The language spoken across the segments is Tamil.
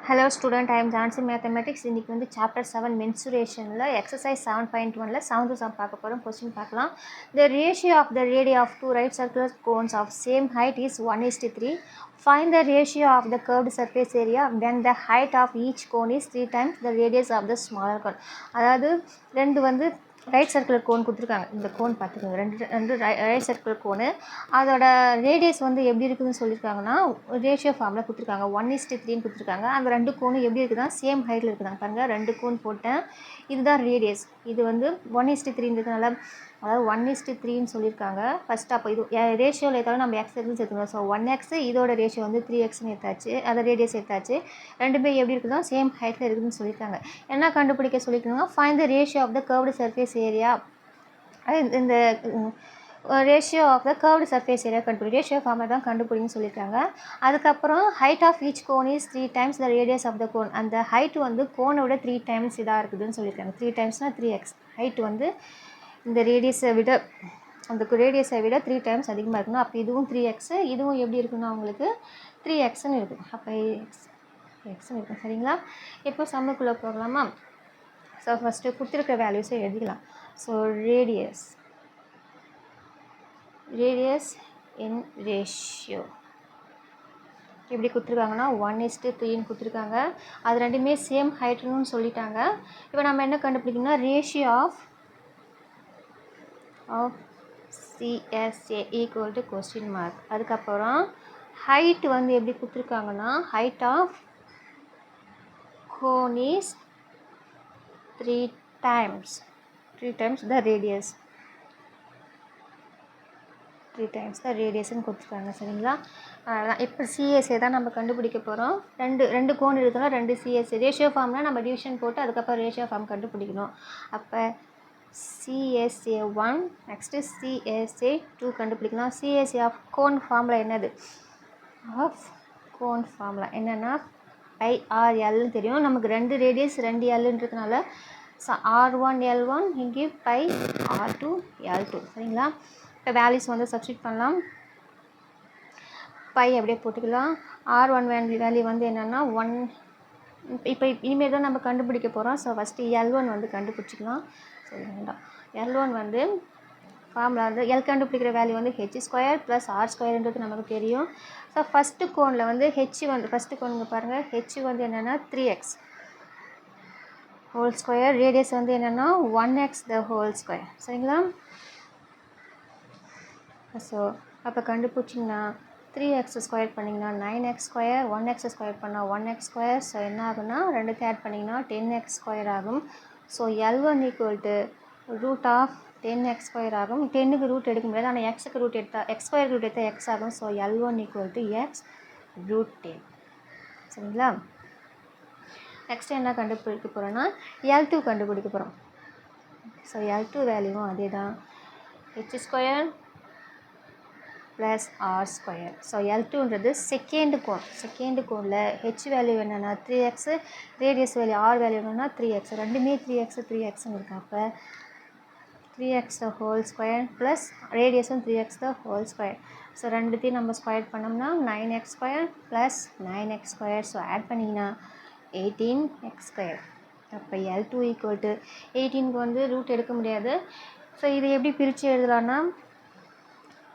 Hello student, I am Jansi Mathematics. இன்னைக்கு வந்து chapter 7 mensuration exercise 7.1 7th sum பார்க்க போறோம். Question பார்க்கலாம். The ratio of the radii of two right circular cones of same height is 1:3. Find the ratio of the curved surface area when the height of each cone is 3 times the radius of the smaller cone. அதாவது ரெண்டு வந்து ரைட் சர்க்குலர் கோன் கொடுத்துருக்காங்க. இந்த கோன் பார்த்துக்கோங்க, ரெண்டு ரைட் சர்க்குலர் கோனு. அதோட ரேடியஸ் வந்து எப்படி இருக்குதுன்னு சொல்லியிருக்காங்கன்னா ரேஷியோ ஃபார்மில் கொடுத்துருக்காங்க. 1:3 கொடுத்துருக்காங்க. அந்த ரெண்டு கோனும் எப்படி இருக்குதுன்னா சேம் ஹைட்டில் இருக்குதாங்க. பாருங்கள், ரெண்டு கோன் போட்டேன். இதுதான் ரேடியஸ். இது வந்து 1:3ன்றதுனால, அதாவது 1:3ன்னு சொல்லியிருக்காங்க. ஃபஸ்ட் அப்போ இது ரேஷியோவில் ஏற்றாலும் நம்ம எக்ஸ் எடுத்து சேர்த்துக்கணும். ஸோ 1x, இதோட ரேஷியோ வந்து 3xன்னு எடுத்தாச்சு, அதை ரேடியஸ் எடுத்தாச்சு. ரெண்டுமே எப்படி இருக்குதோ சேம் ஹைட்டில் இருக்குதுன்னு சொல்லியிருக்காங்க. என்ன கண்டுபிடிக்க சொல்லியிருக்காங்க? Find the ratio of the curved surface area. இந்த ratio of the curved surface area ratio ஃபார்மில் தான் கண்டுபிடிங்கன்னு சொல்லியிருக்காங்க. அதுக்கப்புறம் height of each cone is 3 times the radius of the cone. அந்த ஹைட் வந்து கோனோட 3 times இதாக இருக்குதுன்னு சொல்லியிருக்காங்க. 3 timesனால் 3x. ஹைட் வந்து இந்த ரேடியஸை விட, அந்த ரேடியஸை விட 3 times அதிகமாக இருக்கணும். அப்போ இதுவும் 3x, இதுவும் எப்படி இருக்குன்னா உங்களுக்கு 3xன்னு இருக்குது. அப்போ எக்ஸ்ன்னு இருக்கும். சரிங்களா? இப்போ சம்முக்குள்ளே போகலாமா? ஸோ ஃபஸ்ட்டு கொடுத்துருக்க வேல்யூஸை எழுதிக்கலாம். ஸோ ரேடியஸ் இன் ரேஷியோ எப்படி கொடுத்துருக்காங்கன்னா 1:3ன்னு கொடுத்துருக்காங்க. அது ரெண்டுமே சேம் ஹைட்னு சொல்லிட்டாங்க. இப்போ நம்ம என்ன கண்டுபிடிக்கணும்னா ratio of CSA equal to question mark. அதுக்கப்புறம் ஹைட் வந்து எப்படி கொடுத்துருக்காங்கன்னா height of cone is 3 times the radius. 3 times the radiusன்னு கொடுத்துருக்காங்க. சரிங்களா? இப்போ சிஎஸ்ஏ தான் நம்ம கண்டுபிடிக்க போகிறோம். ரெண்டு கோன் இருக்குன்னா ரெண்டு சிஎஸ்ஏ. ரேஷியோ ஃபார்ம்னால் நம்ம டிவிஷன் போட்டு அதுக்கப்புறம் ரேஷியோ ஃபார்ம் கண்டுபிடிக்கணும். அப்போ CSA 1 நெக்ஸ்ட்டு CSA 2 கண்டுபிடிக்கலாம். CSA ஆஃப் கோன் ஃபார்மில் என்னது? ஆஃப் கோன் ஃபார்மில் என்னென்னா πRLன்னு தெரியும். நமக்கு ரெண்டு ரேடியஸ் 2 Lன்றதுனால R1 L1 இங்கே πR2 L2. சரிங்களா? இப்போ வேல்யூஸ் வந்து சப்ஸ்டிட் பண்ணலாம். பை அப்படியே போட்டுக்கலாம். R1 வேல்யூ வந்து என்னென்னா 1. இப்போ இனிமேல் தான் நம்ம கண்டுபிடிக்க போகிறோம். ஸோ ஃபஸ்ட்டு L1 வந்து கண்டுபிடிச்சிக்கலாம். சரிங்களா? L1 வந்து ஃபார்முலா வந்து L கண்டுபிடிக்கிற வேல்யூ வந்து h² + R²ன்றது நமக்கு தெரியும். ஸோ ஃபஸ்ட்டு கோனில் வந்து h வந்து ஃபஸ்ட்டு கோனுங்க பாருங்கள், h வந்து என்னென்னா 3x ஹோல் ஸ்கொயர், ரேடியஸ் வந்து என்னென்னா 1x த ஹோல் ஸ்கொயர். சரிங்களா? ஸோ அப்போ கண்டுபிடிச்சிங்கன்னா 3x² பண்ணிங்கன்னா 9x², 1x² பண்ணால் 1x². ஸோ என்ன ஆகுன்னா ரெண்டுக்கு ஆட் பண்ணிங்கன்னா 10x² ஆகும். So L1 equal to √10x² ஆகும். 10க்கு ரூட் எடுக்க முடியாது, ஆனால் எக்ஸுக்கு ரூட் எடுத்தால் x² ரூட் எடுத்தால் x ஆகும். So L1 equal to x √10. சரிங்களா? நெக்ஸ்ட் என்ன கண்டுபிடிக்க போகிறோன்னா L2 கண்டுபிடிக்க போகிறோம். ஸோ L2 வேல்யூவும் அதே தான், h² + R². ஸோ L2ன்றது செகண்ட் கோனில் h வேல்யூ என்னென்னா 3x, radius value R value என்னென்னா 3x. ரெண்டுமே 3xன்னு இருக்கு. அப்போ 3x the whole square plus ரேடியஸும் 3x the whole square. So ரெண்டுத்தையும் நம்ம ஸ்கொயர் பண்ணோம்னா 9x² + 9x². ஸோ ஆட் பண்ணிங்கன்னா 18x². அப்போ L2 ஈக்குவல் டு 18க்கு வந்து ரூட் எடுக்க முடியாது. ஸோ இதை எப்படி பிரித்து எழுதலான்னா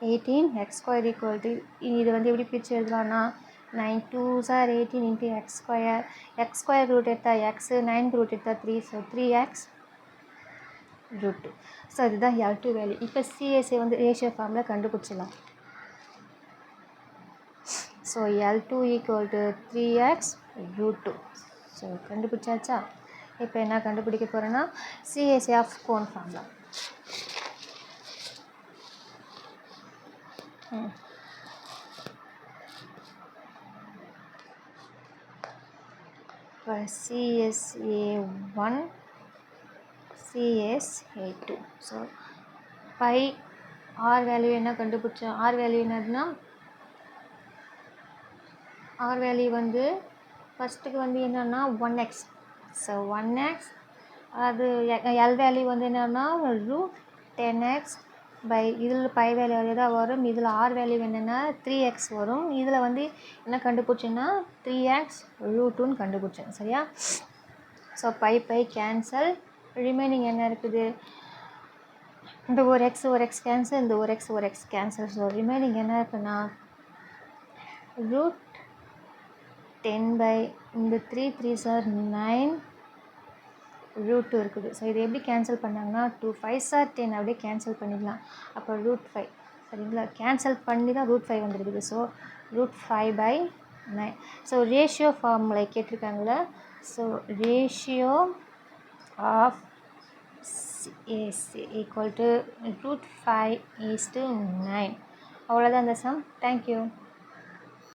18x² ஈக்குவல் டு, இது வந்து எப்படி பிரித்து எழுதலான்னா 9 2s are 18 into x². x² root எடுத்தால் x, 9க்கு ரூட் எடுத்தால் 3. So 3x √2. ஸோ இதுதான் L2 வேல்யூ. இப்போ CSA வந்து ரேஷியோ ஃபார்மில் கண்டுபிடிச்சிடலாம். So L2 equal to 3x √2. So கண்டுபிடிச்சாச்சா? இப்போ என்ன கண்டுபிடிக்க போகிறோன்னா CSA ஆஃப் கோன் ஃபார்முலா. இப்போ CSA1 CSA2. So by R value என்ன கண்டுபிடிச்சோம்? R வேல்யூ என்னதுன்னா R வேல்யூ வந்து ஃபஸ்ட்டுக்கு வந்து என்னென்னா 1x. So 1x. அது L வேல்யூ வந்து என்னென்னா √10x பை இதில் பை வேல்யூ தான் வரும். இதில் ஆர் வேல்யூ என்னென்னா 3x வரும். இதில் வந்து என்ன கண்டுபிடிச்சேன்னா 3x √2ன்னு கண்டுபிடிச்சேன். சரியா? So by cancel. ரிமைனிங் என்ன இருக்குது? இந்த ஒரு எக்ஸ் கேன்சல், இந்த ஒரு எக்ஸ் கேன்சல். ஸோ ரிமைனிங் என்ன இருக்குன்னா √10 இந்த 3 3s are 9 √2 இருக்குது. ஸோ இது எப்படி கேன்சல் பண்ணாங்கன்னா 2 5s are 10 அப்படியே கேன்சல் பண்ணிடலாம். அப்போ √5 சரிங்களா? கேன்சல் பண்ணி தான் √5 வந்துருக்குது. ஸோ √5/9. ஸோ ரேஷியோ ஃபார்முலா கேட்டிருக்காங்களே. So ratio of is equal to √5:9. அவ்வளோதான் இந்த சம். தேங்க்யூ.